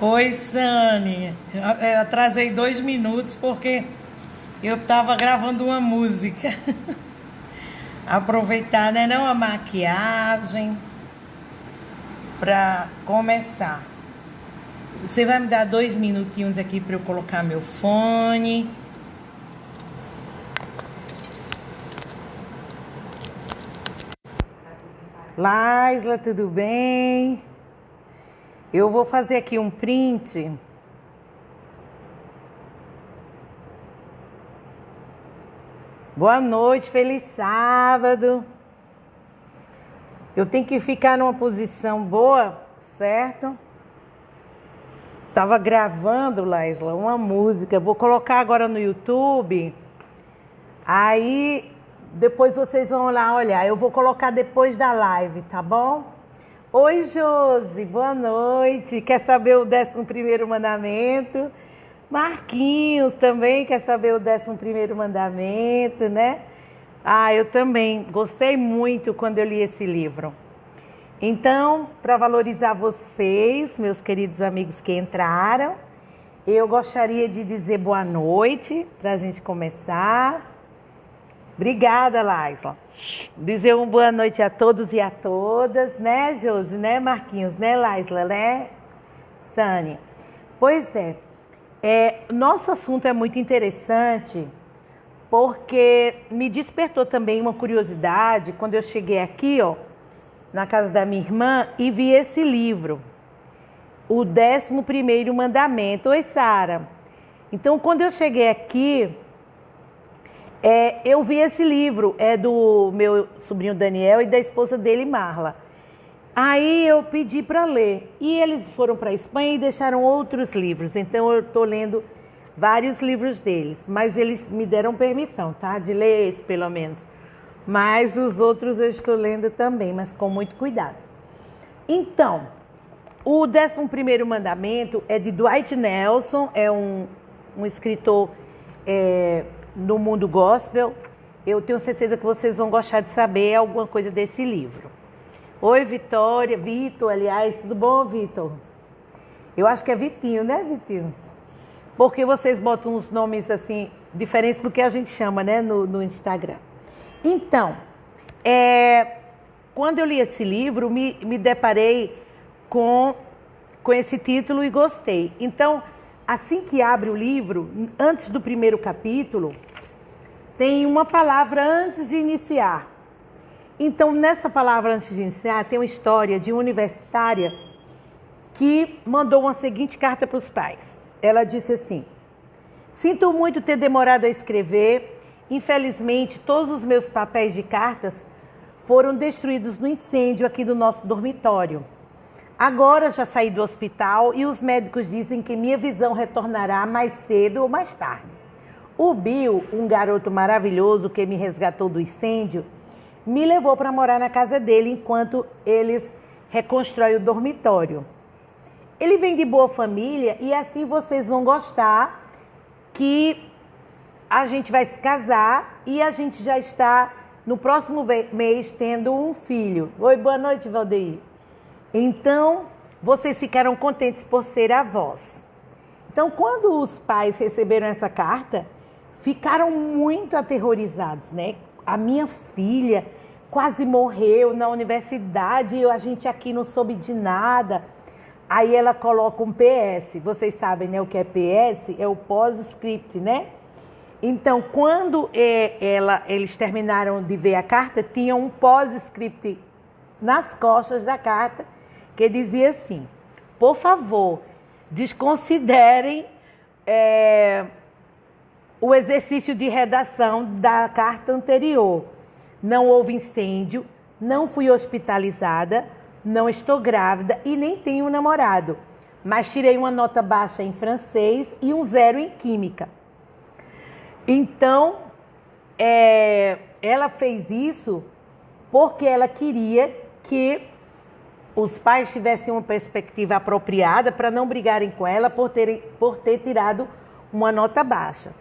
Oi, Sani. Eu atrasei 2 minutos porque eu tava gravando uma música. Aproveitar, né, não a maquiagem pra começar. Você vai me dar 2 minutinhos aqui para eu colocar meu fone. Laisla, tudo bem? Eu vou fazer aqui um print. Boa noite, feliz sábado. Eu tenho que ficar numa posição boa, certo? Tava gravando, Laisla, uma música. Vou colocar agora no YouTube. Aí depois vocês vão lá olhar. Eu vou colocar depois da live, tá bom? Oi, Josi, boa noite. Quer saber o 11º mandamento? Marquinhos também quer saber o 11º mandamento, né? Eu também gostei muito quando eu li esse livro. Então, para valorizar vocês, meus queridos amigos que entraram, eu gostaria de dizer boa noite para a gente começar. Obrigada, Laisla. Dizer uma boa noite a todos e a todas, né, Josi, né, Marquinhos, né, Laisla, né, Sânia? Pois é, nosso assunto é muito interessante porque me despertou também uma curiosidade quando eu cheguei aqui, ó, na casa da minha irmã e vi esse livro, o 11º Mandamento. Oi, Sara. Então, quando eu cheguei aqui, eu vi esse livro, é do meu sobrinho Daniel e da esposa dele, Marla. Aí eu pedi para ler e eles foram para a Espanha e deixaram outros livros. Então eu estou lendo vários livros deles, mas eles me deram permissão, tá? De ler esse pelo menos. Mas os outros eu estou lendo também, mas com muito cuidado. Então, o 11º Mandamento é de Dwight Nelson, é um escritor no mundo gospel. Eu tenho certeza que vocês vão gostar de saber alguma coisa desse livro. Oi, Vitória, Vitor, aliás, tudo bom, Vitor? Eu acho que é Vitinho, né, Vitinho? Porque vocês botam uns nomes assim, diferentes do que a gente chama, né, no Instagram. Então, quando eu li esse livro, me deparei com esse título e gostei. Então, assim que abre o livro, antes do primeiro capítulo, tem uma palavra antes de iniciar. Então, nessa palavra antes de iniciar, tem uma história de uma universitária que mandou uma seguinte carta para os pais. Ela disse assim: sinto muito ter demorado a escrever. Infelizmente, todos os meus papéis de cartas foram destruídos no incêndio aqui do nosso dormitório. Agora já saí do hospital e os médicos dizem que minha visão retornará mais cedo ou mais tarde. O Bill, um garoto maravilhoso que me resgatou do incêndio, me levou para morar na casa dele enquanto eles reconstroem o dormitório. Ele vem de boa família e assim vocês vão gostar que a gente vai se casar e a gente já está no próximo mês tendo um filho. Oi, boa noite, Valdeir. Então, vocês ficaram contentes por ser avós. Então, quando os pais receberam essa carta, ficaram muito aterrorizados, né? A minha filha quase morreu na universidade, a gente aqui não soube de nada. Aí ela coloca um PS. Vocês sabem, né, o que é PS? É o pós-script, né? Então, quando eles terminaram de ver a carta, tinha um pós-script nas costas da carta que dizia assim: por favor, desconsiderem o exercício de redação da carta anterior. Não houve incêndio, não fui hospitalizada, não estou grávida e nem tenho um namorado, mas tirei uma nota baixa em francês e um 0 em química. Então, ela fez isso porque ela queria que os pais tivessem uma perspectiva apropriada para não brigarem com ela por ter tirado uma nota baixa.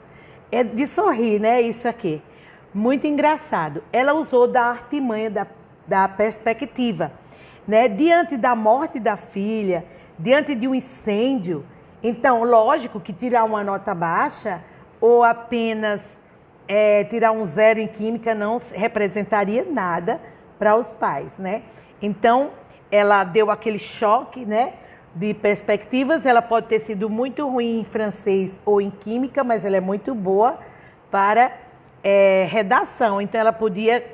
É de sorrir, né, isso aqui. Muito engraçado. Ela usou da artimanha da perspectiva, né? Diante da morte da filha, diante de um incêndio. Então, lógico que tirar uma nota baixa ou apenas tirar um 0 em química não representaria nada para os pais, né? Então, ela deu aquele choque, né, de perspectivas. Ela pode ter sido muito ruim em francês ou em química, mas ela é muito boa para redação. Então, ela podia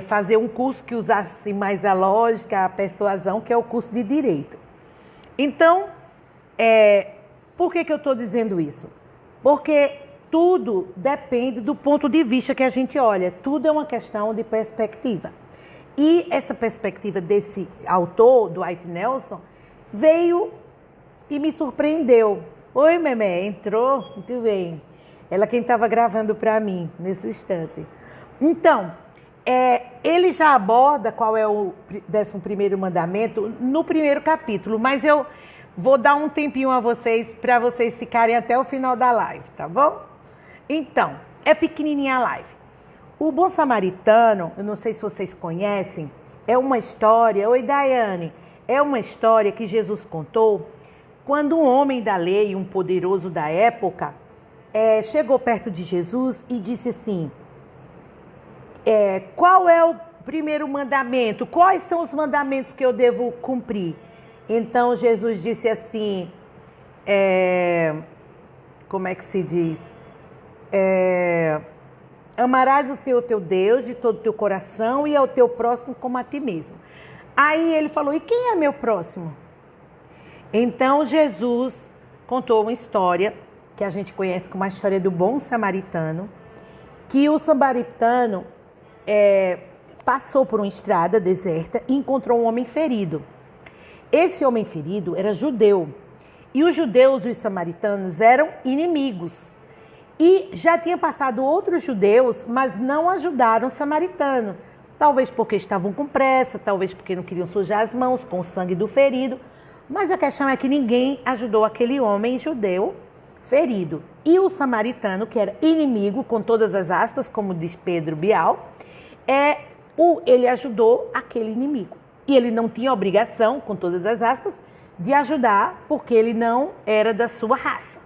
fazer um curso que usasse mais a lógica, a persuasão, que é o curso de Direito. Então, por que eu estou dizendo isso? Porque tudo depende do ponto de vista que a gente olha. Tudo é uma questão de perspectiva. E essa perspectiva desse autor, Dwight Nelson, veio e me surpreendeu. Oi, Memé, entrou? Muito bem. Ela quem estava gravando para mim nesse instante. Então, ele já aborda qual é o 11º mandamento no primeiro capítulo, mas eu vou dar um tempinho a vocês para vocês ficarem até o final da live, tá bom? Então, é pequenininha a live. O Bom Samaritano, eu não sei se vocês conhecem, é uma história... Oi, Daiane. É uma história que Jesus contou quando um homem da lei, um poderoso da época, chegou perto de Jesus e disse assim, qual é o primeiro mandamento? Quais são os mandamentos que eu devo cumprir? Então, Jesus disse assim, como é que se diz? Amarás o Senhor teu Deus de todo o teu coração e ao teu próximo como a ti mesmo. Aí ele falou, e quem é meu próximo? Então Jesus contou uma história que a gente conhece como a história do bom samaritano, que o samaritano passou por uma estrada deserta e encontrou um homem ferido. Esse homem ferido era judeu e os judeus e os samaritanos eram inimigos. E já tinha passado outros judeus, mas não ajudaram o samaritano. Talvez porque estavam com pressa, talvez porque não queriam sujar as mãos com o sangue do ferido. Mas a questão é que ninguém ajudou aquele homem judeu ferido. E o samaritano, que era inimigo, com todas as aspas, como diz Pedro Bial, ele ajudou aquele inimigo. E ele não tinha obrigação, com todas as aspas, de ajudar, porque ele não era da sua raça.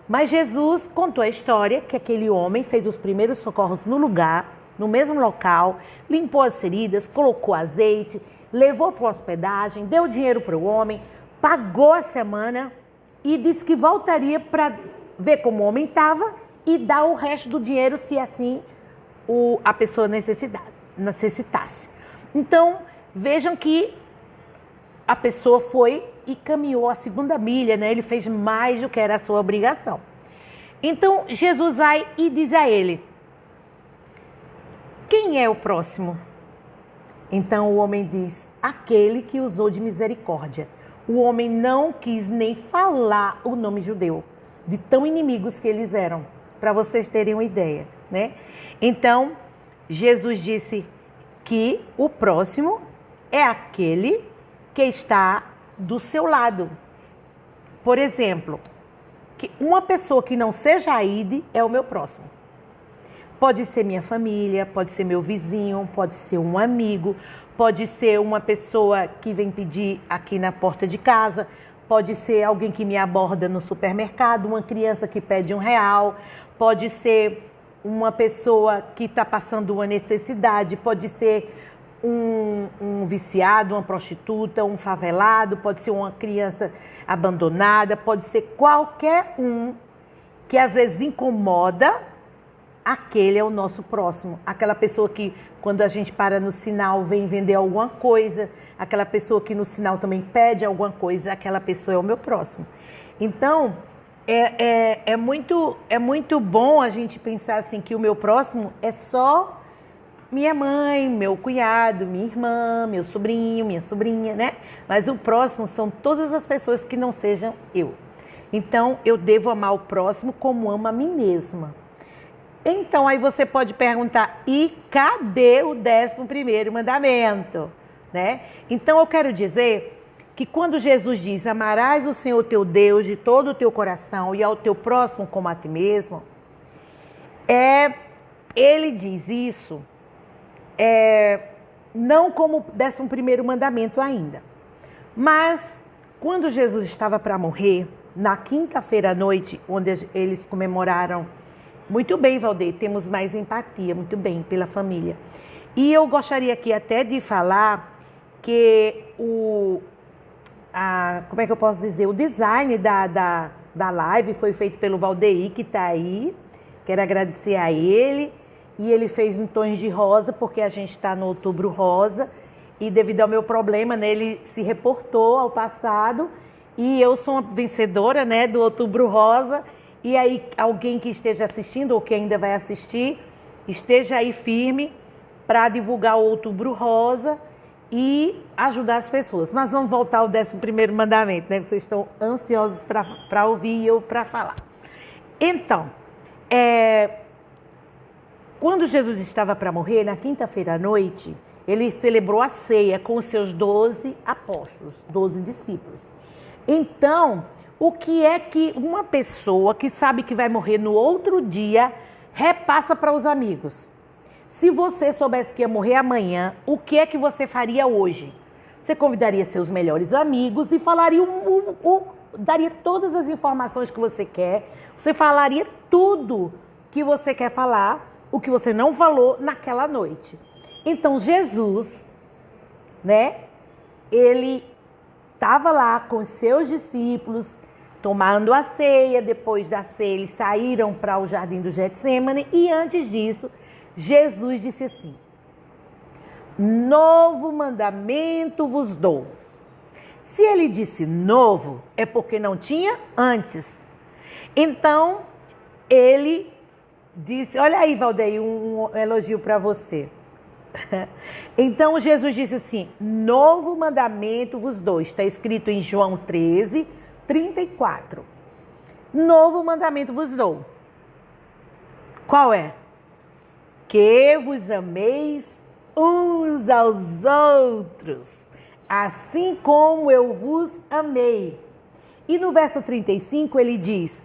Mas Jesus contou a história que aquele homem fez os primeiros socorros no lugar, no mesmo local, limpou as feridas, colocou azeite, levou para a hospedagem, deu dinheiro para o homem, pagou a semana e disse que voltaria para ver como o homem estava e dar o resto do dinheiro se assim a pessoa necessitasse. Então, vejam que a pessoa foi e caminhou a segunda milha, né? Ele fez mais do que era a sua obrigação. Então, Jesus vai e diz a ele, quem é o próximo? Então, o homem diz, aquele que usou de misericórdia. O homem não quis nem falar o nome judeu, de tão inimigos que eles eram, para vocês terem uma ideia, né? Então, Jesus disse que o próximo é aquele que está do seu lado. Por exemplo, que uma pessoa que não seja Aide é o meu próximo. Pode ser minha família, pode ser meu vizinho, pode ser um amigo, pode ser uma pessoa que vem pedir aqui na porta de casa, pode ser alguém que me aborda no supermercado, uma criança que pede R$1, pode ser uma pessoa que está passando uma necessidade, pode ser um viciado, uma prostituta, um favelado, pode ser uma criança abandonada, pode ser qualquer um que às vezes incomoda, aquele é o nosso próximo. Aquela pessoa que quando a gente para no sinal vem vender alguma coisa, aquela pessoa que no sinal também pede alguma coisa, aquela pessoa é o meu próximo. Então, é muito bom a gente pensar assim que o meu próximo é só minha mãe, meu cunhado, minha irmã, meu sobrinho, minha sobrinha, né? Mas o próximo são todas as pessoas que não sejam eu. Então, eu devo amar o próximo como amo a mim mesma. Então, aí você pode perguntar, e cadê o 11º mandamento? Né? Então, eu quero dizer que quando Jesus diz, amarás o Senhor teu Deus de todo o teu coração e ao teu próximo como a ti mesmo, ele diz isso não como 11º mandamento ainda, mas Quando Jesus estava para morrer, na quinta-feira à noite, onde eles comemoraram, muito bem, Valdeir, temos mais empatia, muito bem, pela família. E eu gostaria aqui até de falar que como é que eu posso dizer? O design da live foi feito pelo Valdeir, que está aí. Quero agradecer a ele. E ele fez em tons de rosa, porque a gente está no Outubro Rosa. E devido ao meu problema, né, ele se reportou ao passado. E eu sou uma vencedora, né, do Outubro Rosa. E aí, alguém que esteja assistindo, ou que ainda vai assistir, esteja aí firme para divulgar o Outubro Rosa e ajudar as pessoas. Mas vamos voltar ao 11º mandamento, né? Vocês estão ansiosos para ouvir e eu para falar. Então, quando Jesus estava para morrer, na quinta-feira à noite, ele celebrou a ceia com os seus 12 apóstolos, 12 discípulos. Então, o que é que uma pessoa que sabe que vai morrer no outro dia repassa para os amigos? Se você soubesse que ia morrer amanhã, o que é que você faria hoje? Você convidaria seus melhores amigos e falaria daria todas as informações que você quer. Você falaria tudo que você quer falar, o que você não falou naquela noite. Então, Jesus, né? Ele estava lá com os seus discípulos, tomando a ceia. Depois da ceia, eles saíram para o jardim do Getsêmani. E antes disso, Jesus disse assim: novo mandamento vos dou. Se ele disse novo, é porque não tinha antes. Então, ele disse, olha aí, Valdeir, um elogio para você. Então, Jesus disse assim, novo mandamento vos dou. Está escrito em João 13, 34. Novo mandamento vos dou. Qual é? Que vos ameis uns aos outros, assim como eu vos amei. E no verso 35 ele diz,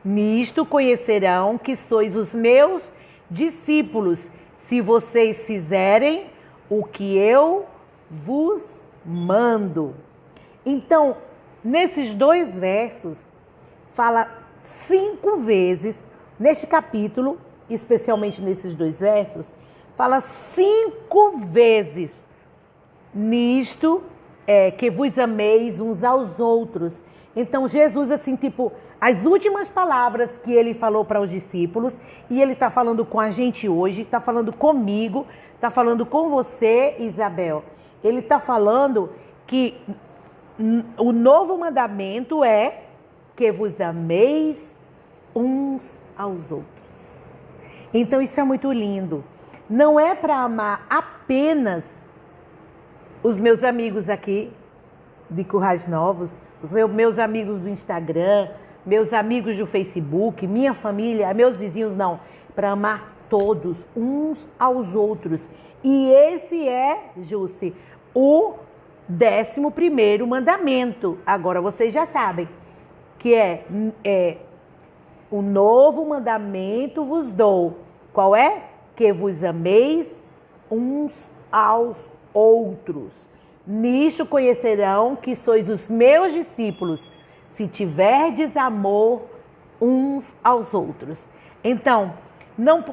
nisto conhecerão que sois os meus discípulos, se vocês fizerem o que eu vos mando. Então, nesses dois versos, fala 5 vezes, neste capítulo, especialmente nesses dois versos, fala 5 vezes nisto, que vos ameis uns aos outros. Então, Jesus, assim, tipo, as últimas palavras que ele falou para os discípulos, e ele está falando com a gente hoje, está falando comigo, está falando com você, Isabel. Ele está falando que o novo mandamento é que vos ameis uns aos outros. Então, isso é muito lindo. Não é para amar apenas os meus amigos aqui de Currais Novos, os meus amigos do Instagram, meus amigos do Facebook, minha família, meus vizinhos, não. Para amar todos, uns aos outros. E esse é, Jússi, o 11º mandamento. Agora vocês já sabem que é o novo mandamento vos dou. Qual é? Que vos ameis uns aos outros. Nisto conhecerão que sois os meus discípulos, se tiverdes amor uns aos outros. Então,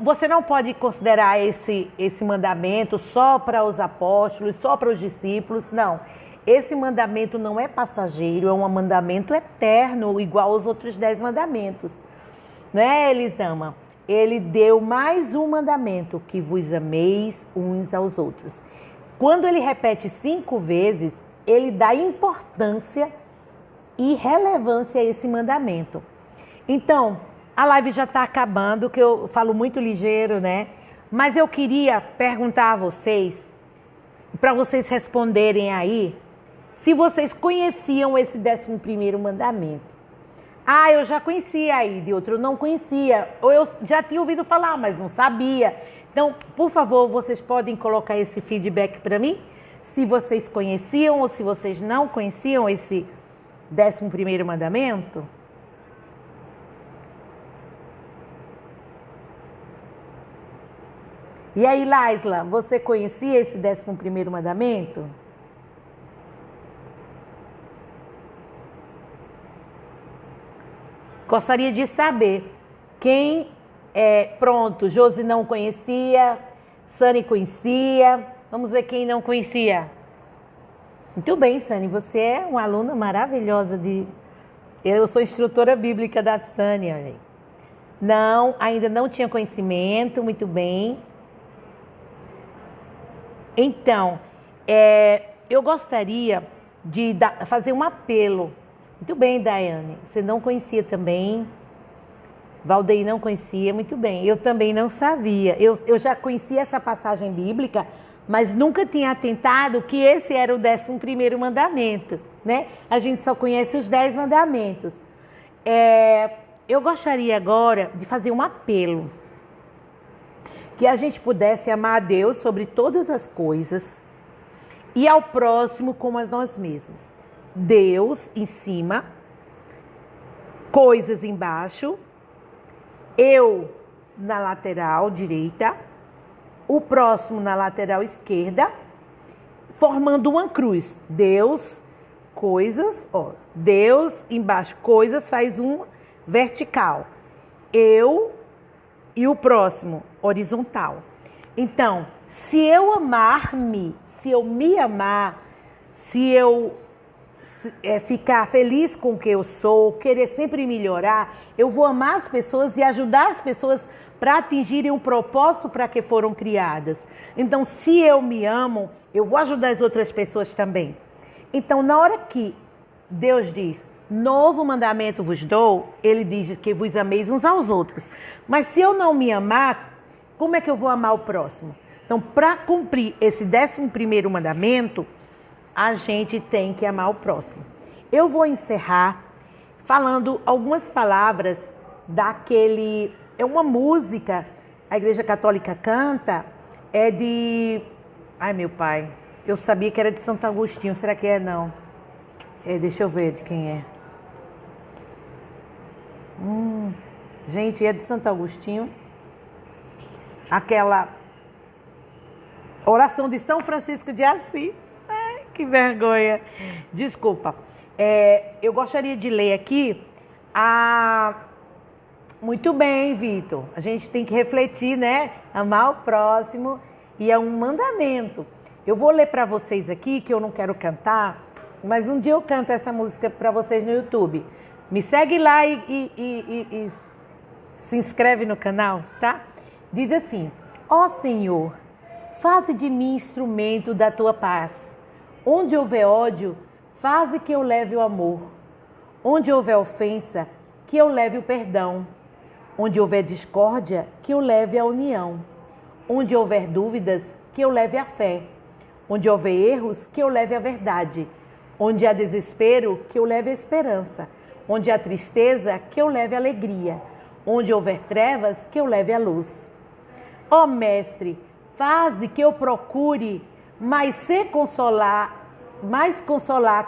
você não pode considerar esse mandamento só para os apóstolos, só para os discípulos, não. Esse mandamento não é passageiro, é um mandamento eterno, igual aos outros 10 mandamentos. Não é, Elisama? Ele deu mais um mandamento, que vos ameis uns aos outros. Quando ele repete 5 vezes, ele dá importância e relevância a esse mandamento. Então, a live já está acabando, que eu falo muito ligeiro, né? Mas eu queria perguntar a vocês, para vocês responderem aí, se vocês conheciam esse 11º mandamento. Ah, eu já conhecia aí, de outro eu não conhecia. Ou eu já tinha ouvido falar, mas não sabia. Então, por favor, vocês podem colocar esse feedback para mim? Se vocês conheciam ou se vocês não conheciam esse 11º mandamento? E aí, Laisla, você conhecia esse 11º mandamento? Gostaria de saber quem pronto, Josi não conhecia, Sani conhecia. Vamos ver quem não conhecia. Muito bem, Sani, você é uma aluna maravilhosa Eu sou instrutora bíblica da Sani. Não, ainda não tinha conhecimento, muito bem. Então, eu gostaria de fazer um apelo. Muito bem, Daiane, você não conhecia também. Valdeir não conhecia, muito bem. Eu também não sabia. Eu já conhecia essa passagem bíblica, mas nunca tinha atentado que esse era o 11º mandamento, né? A gente só conhece os 10 mandamentos. Eu gostaria agora de fazer um apelo. Que a gente pudesse amar a Deus sobre todas as coisas e ao próximo como a nós mesmos. Deus em cima, coisas embaixo, eu na lateral direita, o próximo na lateral esquerda, formando uma cruz. Deus, coisas, Deus embaixo, coisas, faz um vertical. Eu e o próximo, horizontal. Então, se eu amar-me, se eu me amar, se eu ficar feliz com o que eu sou, querer sempre melhorar, eu vou amar as pessoas e ajudar as pessoas para atingirem o propósito para que foram criadas. Então, se eu me amo, eu vou ajudar as outras pessoas também. Então, na hora que Deus diz, novo mandamento vos dou, ele diz que vos ameis uns aos outros. Mas se eu não me amar, como é que eu vou amar o próximo? Então, para cumprir esse 11º mandamento, a gente tem que amar o próximo. Eu vou encerrar falando algumas palavras daquele... É uma música, a Igreja Católica canta, é de... Ai, meu pai, eu sabia que era de Santo Agostinho, será que é? Não. Deixa eu ver de quem é. Gente, é de Santo Agostinho. Aquela oração de São Francisco de Assis. Ai, que vergonha. Desculpa. Eu gostaria de ler aqui Muito bem, Vitor. A gente tem que refletir, né? Amar o próximo e é um mandamento. Eu vou ler para vocês aqui, que eu não quero cantar, mas um dia eu canto essa música para vocês no YouTube. Me segue lá e se inscreve no canal, tá? Diz assim: ó Senhor, faze de mim instrumento da tua paz. Onde houver ódio, faze que eu leve o amor. Onde houver ofensa, que eu leve o perdão. Onde houver discórdia, que eu leve a união. Onde houver dúvidas, que eu leve a fé. Onde houver erros, que eu leve a verdade. Onde há desespero, que eu leve a esperança. Onde há tristeza, que eu leve a alegria. Onde houver trevas, que eu leve a luz. Ó Mestre, faze que eu procure mais consolar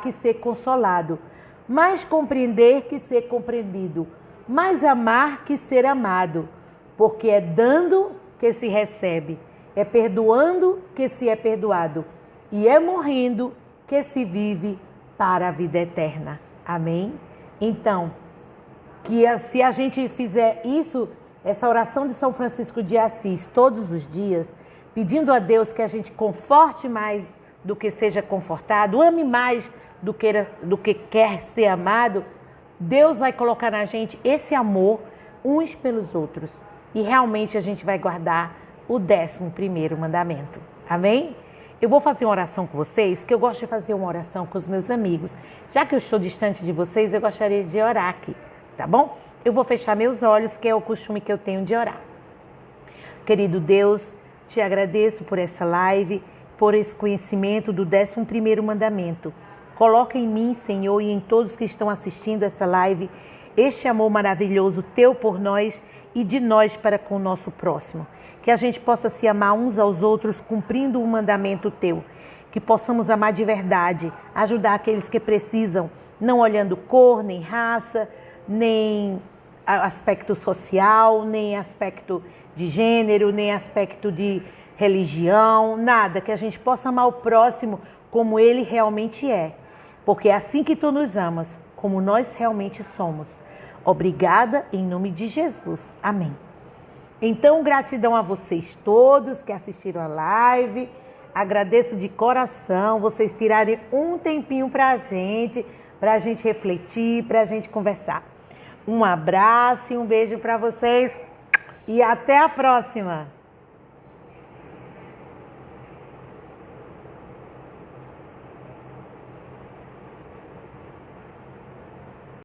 que ser consolado, mais compreender que ser compreendido, mais amar que ser amado, porque é dando que se recebe, é perdoando que se é perdoado, e é morrendo que se vive para a vida eterna. Amém? Então, se a gente fizer isso, essa oração de São Francisco de Assis todos os dias, pedindo a Deus que a gente conforte mais do que seja confortado, ame mais do que quer ser amado, Deus vai colocar na gente esse amor uns pelos outros. E realmente a gente vai guardar o 11º mandamento. Amém? Eu vou fazer uma oração com vocês, que eu gosto de fazer uma oração com os meus amigos. Já que eu estou distante de vocês, eu gostaria de orar aqui, tá bom? Eu vou fechar meus olhos, que é o costume que eu tenho de orar. Querido Deus, te agradeço por essa live, por esse conhecimento do 11º mandamento. Coloca em mim, Senhor, e em todos que estão assistindo essa live, este amor maravilhoso teu por nós e de nós para com o nosso próximo. Que a gente possa se amar uns aos outros, cumprindo o mandamento teu. Que possamos amar de verdade, ajudar aqueles que precisam, não olhando cor, nem raça, nem aspecto social, nem aspecto de gênero, nem aspecto de religião, nada. Que a gente possa amar o próximo como ele realmente é. Porque é assim que tu nos amas, como nós realmente somos. Obrigada em nome de Jesus. Amém. Então, gratidão a vocês todos que assistiram a live. Agradeço de coração vocês tirarem um tempinho para a gente refletir, para a gente conversar. Um abraço e um beijo para vocês e até a próxima!